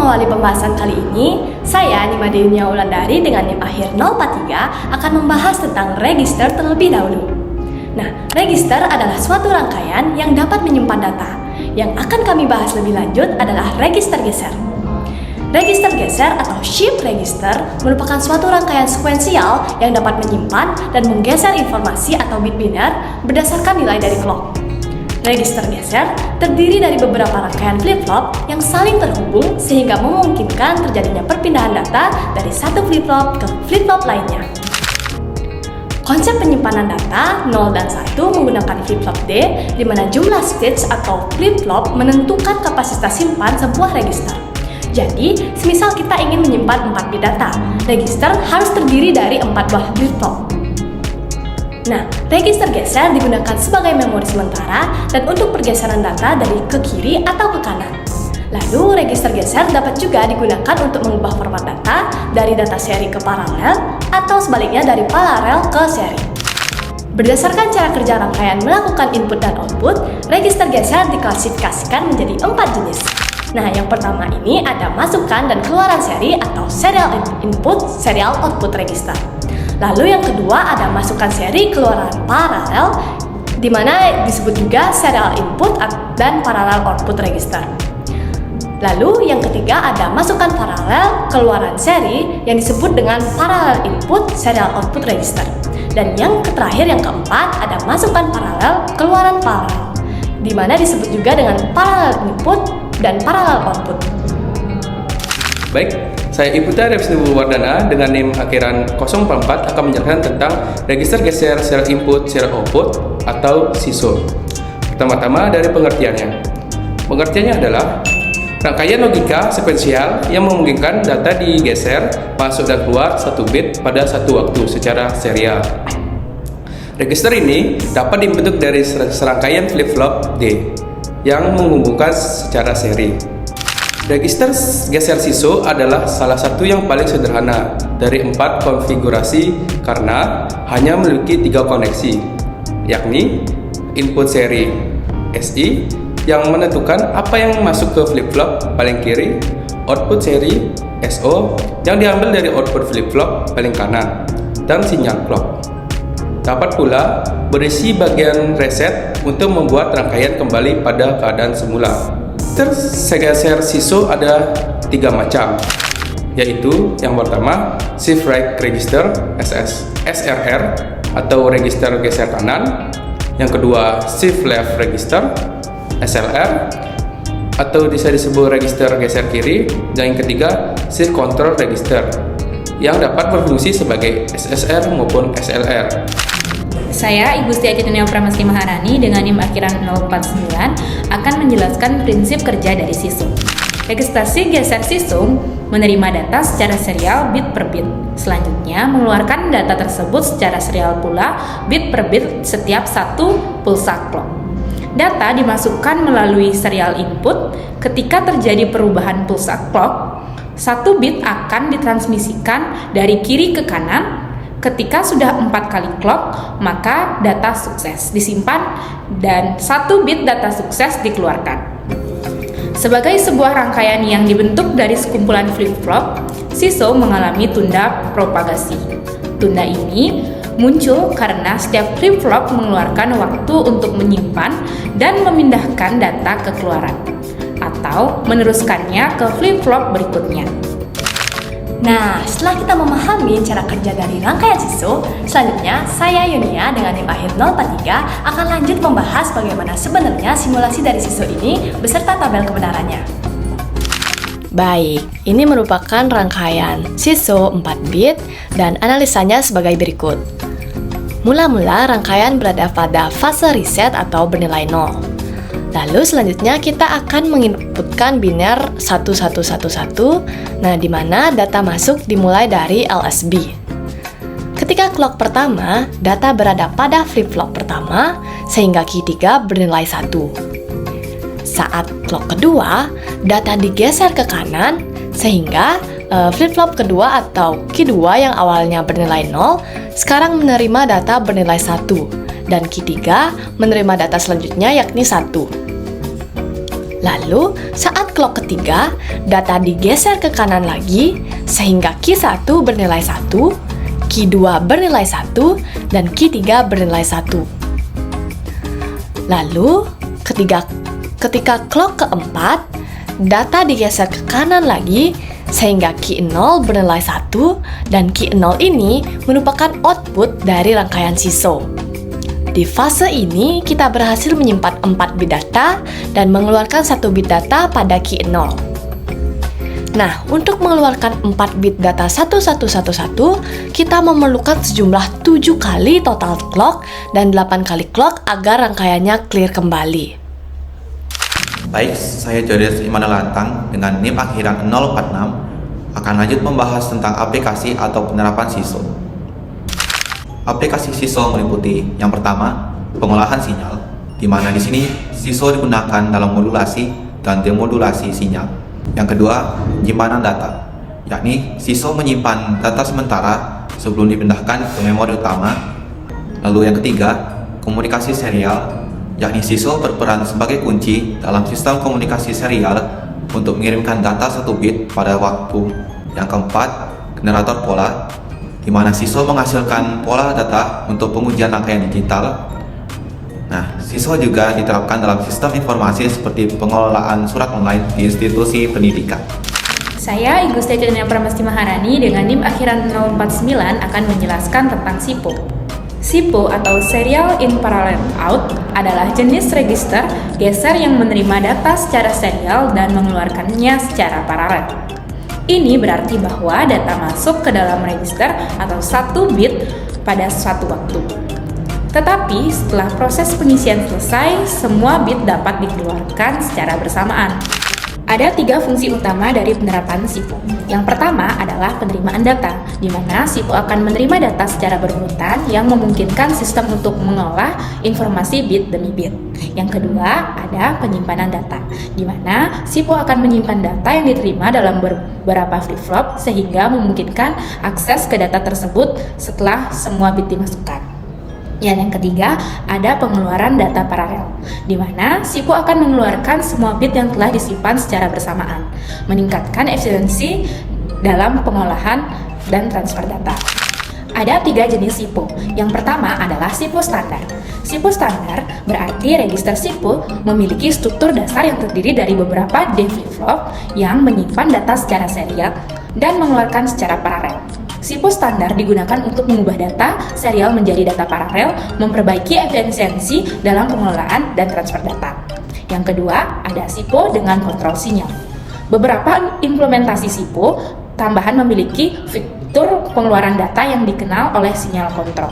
mengawali pembahasan kali ini, saya Nima Deunia Wulandari dengan NIM akhir 043 akan membahas tentang register terlebih dahulu. Nah, register adalah suatu rangkaian yang dapat menyimpan data. Yang akan kami bahas lebih lanjut adalah register geser. Register geser atau shift register merupakan suatu rangkaian sekuensial yang dapat menyimpan dan menggeser informasi atau bit biner berdasarkan nilai dari clock. Register geser terdiri dari beberapa rangkaian flip-flop yang saling terhubung sehingga memungkinkan terjadinya perpindahan data dari satu flip-flop ke flip-flop lainnya. Konsep penyimpanan data 0 dan 1 menggunakan flip-flop D, di mana jumlah states atau flip-flop menentukan kapasitas simpan sebuah register. Jadi, semisal kita ingin menyimpan 4 bit data, register harus terdiri dari 4 buah flip-flop. Nah, register geser digunakan sebagai memori sementara dan untuk pergeseran data dari ke kiri atau ke kanan. Lalu, register geser dapat juga digunakan untuk mengubah format data dari data seri ke paralel atau sebaliknya dari paralel ke seri. Berdasarkan cara kerja rangkaian melakukan input dan output, register geser diklasifikasikan menjadi 4 jenis. Nah, yang pertama ini ada masukan dan keluaran seri atau serial input, serial output register. Lalu yang kedua ada masukan seri, keluaran paralel, di mana disebut juga serial input dan paralel output register. Lalu yang ketiga ada masukan paralel, keluaran seri yang disebut dengan paralel input, serial output register. Dan yang terakhir yang keempat ada masukan paralel, keluaran paralel, di mana disebut juga dengan paralel input dan paralel output. Baik, saya Ibu Refsni Wardana dengan NIM akhiran 044 akan menjelaskan tentang register geser serial input, serial output atau SISO. Pertama-tama dari pengertiannya. Pengertiannya adalah rangkaian logika sekuensial yang memungkinkan data digeser, masuk dan keluar satu bit pada satu waktu secara serial. Register ini dapat dibentuk dari serangkaian flip-flop D yang menghubungkan secara seri. Register geser SISO adalah salah satu yang paling sederhana dari 4 konfigurasi karena hanya memiliki 3 koneksi, yakni input seri SI yang menentukan apa yang masuk ke flip-flop paling kiri, output seri SO yang diambil dari output flip-flop paling kanan, dan sinyal clock. Dapat pula berisi bagian reset untuk membuat rangkaian kembali pada keadaan semula. Geser SISO ada 3 macam, yaitu yang pertama shift right register SRR atau register geser kanan, yang kedua shift left register SLR atau bisa disebut register geser kiri, dan yang ketiga shift control register yang dapat berfungsi sebagai SSR maupun SLR. Saya Ibu Setiati Dunia Pramesti Maharani dengan NIM akhiran 049 akan menjelaskan prinsip kerja dari SISO. Registrasi geser SISO menerima data secara serial bit per bit. Selanjutnya mengeluarkan data tersebut secara serial pula bit per bit setiap satu pulsa clock. Data dimasukkan melalui serial input. Ketika terjadi perubahan pulsa clock, satu bit akan ditransmisikan dari kiri ke kanan. Ketika sudah 4 kali clock, maka data sukses disimpan dan satu bit data sukses dikeluarkan. Sebagai sebuah rangkaian yang dibentuk dari sekumpulan flip-flop, SISO mengalami tunda propagasi. Tunda ini muncul karena setiap flip-flop mengeluarkan waktu untuk menyimpan dan memindahkan data ke keluaran atau meneruskannya ke flip-flop berikutnya. Nah, setelah kita memahami cara kerja dari rangkaian SISO, selanjutnya saya Yunia dengan NIM akhir 043 akan lanjut membahas bagaimana sebenarnya simulasi dari SISO ini beserta tabel kebenarannya. Baik, ini merupakan rangkaian SISO 4 bit dan analisanya sebagai berikut. Mula-mula rangkaian berada pada fase reset atau bernilai 0. Lalu selanjutnya kita akan menginputkan biner 1111, nah di mana data masuk dimulai dari LSB. Ketika clock pertama, data berada pada flip-flop pertama sehingga key 3 bernilai 1. Saat clock kedua, data digeser ke kanan sehingga flip-flop kedua atau key 2 yang awalnya bernilai 0 sekarang menerima data bernilai 1 dan key 3 menerima data selanjutnya yakni 1. Lalu, saat clock ketiga, data digeser ke kanan lagi, sehingga Q1 bernilai 1, Q2 bernilai 1, dan Q3 bernilai 1. Lalu, ketika clock keempat, data digeser ke kanan lagi, sehingga Q0 bernilai 1, dan Q0 ini merupakan output dari rangkaian SISO. Di fase ini, kita berhasil menyimpan 4 bit data dan mengeluarkan 1 bit data pada Q0. Nah, untuk mengeluarkan 4 bit data 1111, kita memerlukan sejumlah 7 kali total clock dan 8 kali clock agar rangkaiannya clear kembali. Baik, saya Jodes Imanulantang dengan NIM akhiran 046 akan lanjut membahas tentang aplikasi atau penerapan SISO. Aplikasi SISO meliputi yang pertama, pengolahan sinyal, di mana di sini SISO digunakan dalam modulasi dan demodulasi sinyal. Yang kedua, penyimpanan data, yakni SISO menyimpan data sementara sebelum dipindahkan ke memori utama. Lalu yang ketiga, komunikasi serial, yakni SISO berperan sebagai kunci dalam sistem komunikasi serial untuk mengirimkan data 1 bit pada waktu. Yang keempat, generator pola, di mana SISO menghasilkan pola data untuk pengujian rangkaian digital. Nah, SISO juga diterapkan dalam sistem informasi seperti pengelolaan surat online di institusi pendidikan. Saya Ibu Siti Pramesti Maharani dengan NIM akhiran 049 akan menjelaskan tentang SIPO. SIPO atau Serial in Parallel Out adalah jenis register geser yang menerima data secara serial dan mengeluarkannya secara paralel. Ini berarti bahwa data masuk ke dalam register atau 1 bit pada suatu waktu. Tetapi setelah proses pengisian selesai, semua bit dapat dikeluarkan secara bersamaan. Ada 3 fungsi utama dari penerapan SIPO. Yang pertama adalah penerimaan data, di mana SIPO akan menerima data secara berurutan yang memungkinkan sistem untuk mengolah informasi bit demi bit. Yang kedua ada penyimpanan data, di mana SIPO akan menyimpan data yang diterima dalam beberapa flip-flop sehingga memungkinkan akses ke data tersebut setelah semua bit dimasukkan. Yang ketiga, ada pengeluaran data paralel, di mana SIPO akan mengeluarkan semua bit yang telah disimpan secara bersamaan, meningkatkan efisiensi dalam pengolahan dan transfer data. Ada 3 jenis SIPO. Yang pertama adalah SIPO standar. SIPO standar berarti register SIPO memiliki struktur dasar yang terdiri dari beberapa D flip-flop yang menyimpan data secara serial dan mengeluarkan secara paralel. SIPO standar digunakan untuk mengubah data serial menjadi data paralel, memperbaiki efisiensi dalam pengelolaan dan transfer data. Yang kedua, ada SIPO dengan kontrol sinyal. Beberapa implementasi SIPO tambahan memiliki fitur pengeluaran data yang dikenal oleh sinyal kontrol.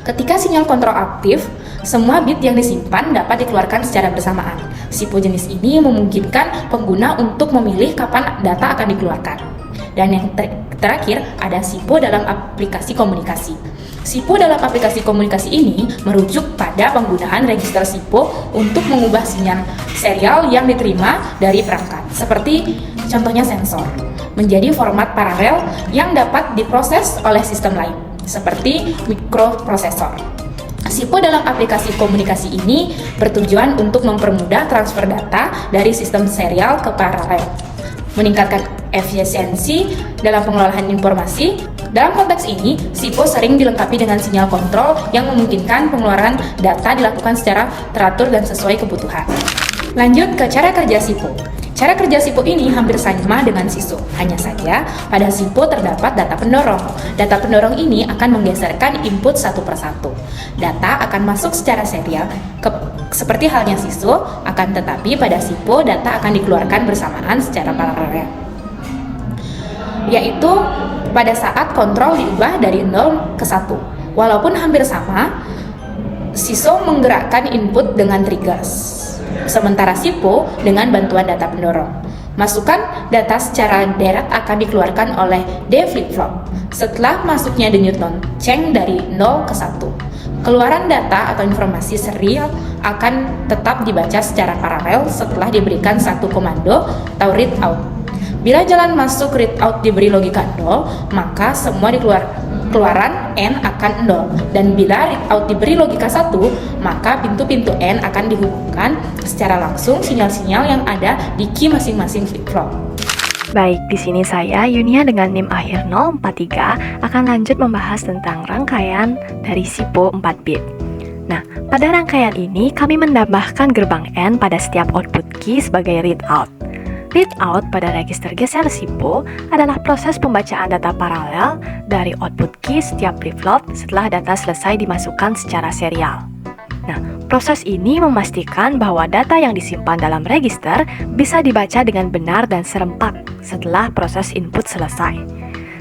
Ketika sinyal kontrol aktif, semua bit yang disimpan dapat dikeluarkan secara bersamaan. SIPO jenis ini memungkinkan pengguna untuk memilih kapan data akan dikeluarkan. Dan yang terakhir ada SIPO dalam aplikasi komunikasi. SIPO dalam aplikasi komunikasi ini merujuk pada penggunaan register SIPO untuk mengubah sinyal serial yang diterima dari perangkat, seperti contohnya sensor, menjadi format paralel yang dapat diproses oleh sistem lain, seperti mikroprosesor. SIPO dalam aplikasi komunikasi ini bertujuan untuk mempermudah transfer data dari sistem serial ke paralel, meningkatkan efisiensi dalam pengelolaan informasi. Dalam konteks ini, SIPO sering dilengkapi dengan sinyal kontrol yang memungkinkan pengeluaran data dilakukan secara teratur dan sesuai kebutuhan. Lanjut ke cara kerja SIPO. Cara kerja SIPO ini hampir sama dengan SISO, hanya saja pada SIPO terdapat data pendorong. Data pendorong ini akan menggeserkan input satu persatu. Data akan masuk secara serial, seperti halnya SISO, akan tetapi pada SIPO data akan dikeluarkan bersamaan secara paralel, yaitu pada saat kontrol diubah dari 0 ke 1. Walaupun hampir sama, SISO menggerakkan input dengan triggers, sementara SIPO dengan bantuan data pendorong. Masukan data secara deret akan dikeluarkan oleh D flip-flop setelah masuknya denyut lonceng dari 0 ke 1. Keluaran data atau informasi serial akan tetap dibaca secara paralel setelah diberikan satu komando atau read out. Bila jalan masuk read out diberi logika 0, maka semua dikeluarkan keluaran N akan 0. Dan bila readout diberi logika 1, maka pintu-pintu N akan dihubungkan secara langsung sinyal-sinyal yang ada di key masing-masing flip-flop. Baik, di sini saya, Yunia dengan NIM akhir 043 akan lanjut membahas tentang rangkaian dari SIPO 4 bit. Nah, pada rangkaian ini kami menambahkan gerbang N pada setiap output key sebagai readout. Readout pada register geser SIPO adalah proses pembacaan data paralel dari output key setiap flip-flop setelah data selesai dimasukkan secara serial. Nah, proses ini memastikan bahwa data yang disimpan dalam register bisa dibaca dengan benar dan serempak setelah proses input selesai.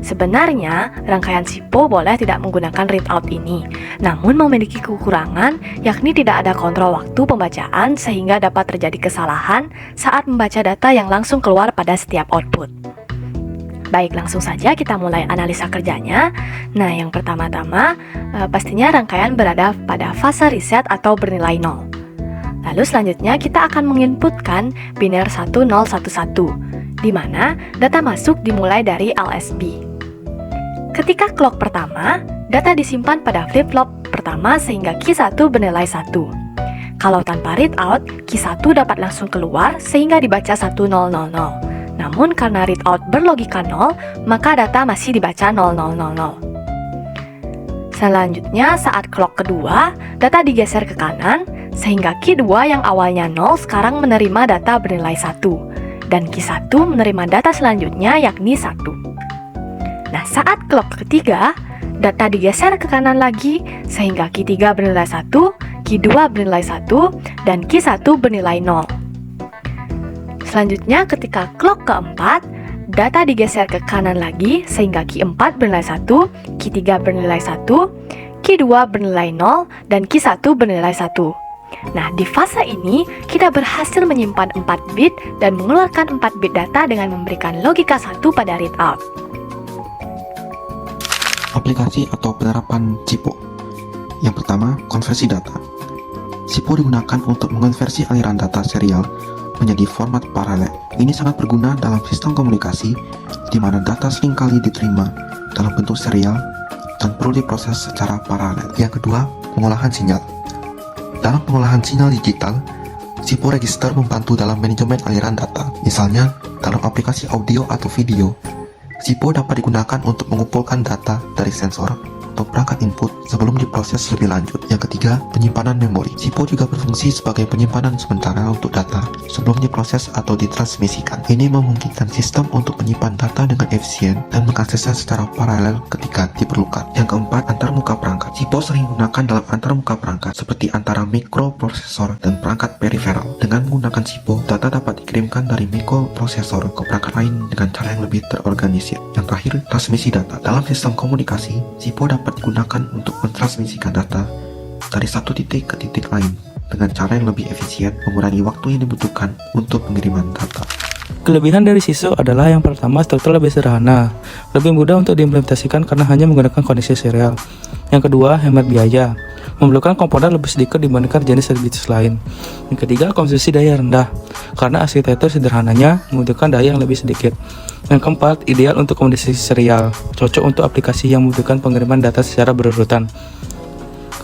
Sebenarnya, rangkaian SIPO boleh tidak menggunakan readout ini, namun memiliki kekurangan, yakni tidak ada kontrol waktu pembacaan sehingga dapat terjadi kesalahan saat membaca data yang langsung keluar pada setiap output. Baik, langsung saja kita mulai analisa kerjanya. Nah, yang pertama-tama, pastinya rangkaian berada pada fase reset atau bernilai 0. Lalu selanjutnya kita akan menginputkan biner 1011, di mana data masuk dimulai dari LSB. Ketika clock pertama, data disimpan pada flip-flop pertama sehingga key 1 bernilai 1. Kalau tanpa readout, key 1 dapat langsung keluar sehingga dibaca 1000. Namun karena readout berlogika 0, maka data masih dibaca 0000. Selanjutnya, saat clock kedua, data digeser ke kanan, sehingga key 2 yang awalnya 0 sekarang menerima data bernilai 1, dan key 1 menerima data selanjutnya yakni 1. Nah, saat clock ketiga, data digeser ke kanan lagi, sehingga key 3 bernilai 1, key 2 bernilai 1, dan key 1 bernilai 0. Selanjutnya, ketika clock keempat, data digeser ke kanan lagi sehingga key 4 bernilai 1, key 3 bernilai 1, key 2 bernilai 0, dan key 1 bernilai 1. Nah, di fase ini, kita berhasil menyimpan 4 bit dan mengeluarkan 4 bit data dengan memberikan logika 1 pada readout. Aplikasi atau penerapan SIPO. Yang pertama, konversi data. SIPO digunakan untuk mengonversi aliran data serial menjadi format paralel. Ini sangat berguna dalam sistem komunikasi di mana data seringkali diterima dalam bentuk serial dan perlu diproses secara paralel. Yang kedua, pengolahan sinyal. Dalam pengolahan sinyal digital, SIPO register membantu dalam manajemen aliran data. Misalnya, dalam aplikasi audio atau video, SIPO dapat digunakan untuk mengumpulkan data dari sensor atau perangkat input sebelum diproses lebih lanjut. Yang ketiga, penyimpanan memori. SIPO juga berfungsi sebagai penyimpanan sementara untuk data sebelum diproses atau ditransmisikan. Ini memungkinkan sistem untuk menyimpan data dengan efisien dan mengaksesnya secara paralel ketika diperlukan. Yang keempat, antarmuka perangkat. SIPO sering digunakan dalam antarmuka perangkat seperti antara mikroprosesor dan perangkat periferal. Dengan menggunakan SIPO, data dapat dikirimkan dari mikroprosesor ke perangkat lain dengan cara yang lebih terorganisir. Yang terakhir, transmisi data. Dalam sistem komunikasi, SIPO dapat digunakan untuk mentransmisikan data dari satu titik ke titik lain dengan cara yang lebih efisien, mengurangi waktu yang dibutuhkan untuk pengiriman data. Kelebihan dari SISO adalah yang pertama, struktur lebih sederhana, lebih mudah untuk diimplementasikan karena hanya menggunakan koneksi serial. Yang kedua, hemat biaya, memerlukan komponen lebih sedikit dibandingkan jenis services lain. Yang ketiga, konsumsi daya rendah, karena arsitektur sederhananya membutuhkan daya yang lebih sedikit. Yang keempat, ideal untuk komunikasi serial, cocok untuk aplikasi yang membutuhkan pengiriman data secara berurutan.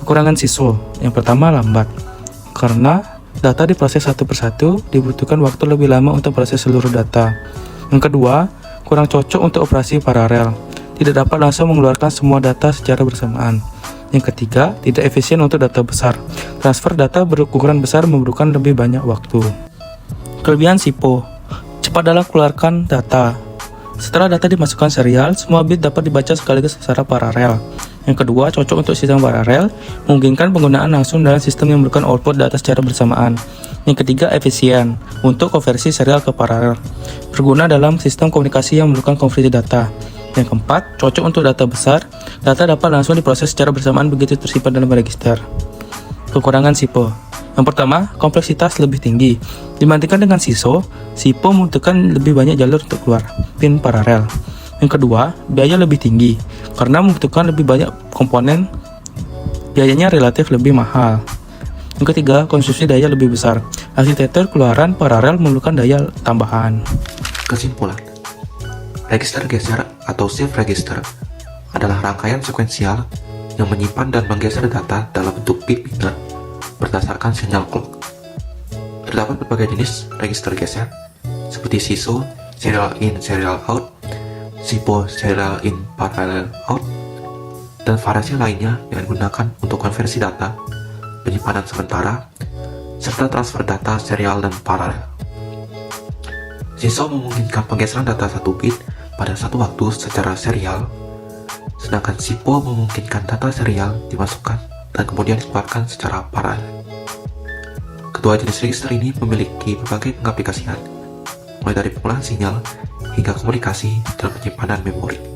Kekurangan SISO, yang pertama lambat, karena data diproses satu persatu dibutuhkan waktu lebih lama untuk proses seluruh data. Yang kedua, kurang cocok untuk operasi paralel, tidak dapat langsung mengeluarkan semua data secara bersamaan. Yang ketiga, tidak efisien untuk data besar, transfer data berukuran besar memerlukan lebih banyak waktu. Kelebihan SIPO, cepat dalam mengeluarkan data. Setelah data dimasukkan serial, semua bit dapat dibaca sekaligus secara paralel. Yang kedua, cocok untuk sistem paralel, memungkinkan penggunaan langsung dalam sistem yang memerlukan output data secara bersamaan. Yang ketiga, efisien, untuk konversi serial ke paralel, berguna dalam sistem komunikasi yang memerlukan konversi data. Yang keempat, cocok untuk data besar, data dapat langsung diproses secara bersamaan begitu tersimpan dalam register. Kekurangan SIPO. Yang pertama, kompleksitas lebih tinggi. Dibandingkan dengan SISO, SIPO membutuhkan lebih banyak jalur untuk keluar pin paralel. Yang kedua, biaya lebih tinggi, karena membutuhkan lebih banyak komponen, biayanya relatif lebih mahal. Yang ketiga, konsumsi daya lebih besar. Arsitektur keluaran paralel memerlukan daya tambahan. Kesimpulan, register geser atau shift register adalah rangkaian sekuensial yang menyimpan dan menggeser data dalam bentuk bit-bitan berdasarkan sinyal clock. Terdapat berbagai jenis register geser, seperti SISO, serial in, serial out, SIPO, serial in, parallel out, dan variasi lainnya yang digunakan untuk konversi data, penyimpanan sementara, serta transfer data serial dan paralel. SISO memungkinkan penggeseran data satu bit pada satu waktu secara serial, sedangkan SIPO memungkinkan data serial dimasukkan dan kemudian dikeluarkan secara paralel. Kedua jenis register ini memiliki berbagai pengaplikasian, mulai dari pengolahan sinyal hingga komunikasi dan penyimpanan memori.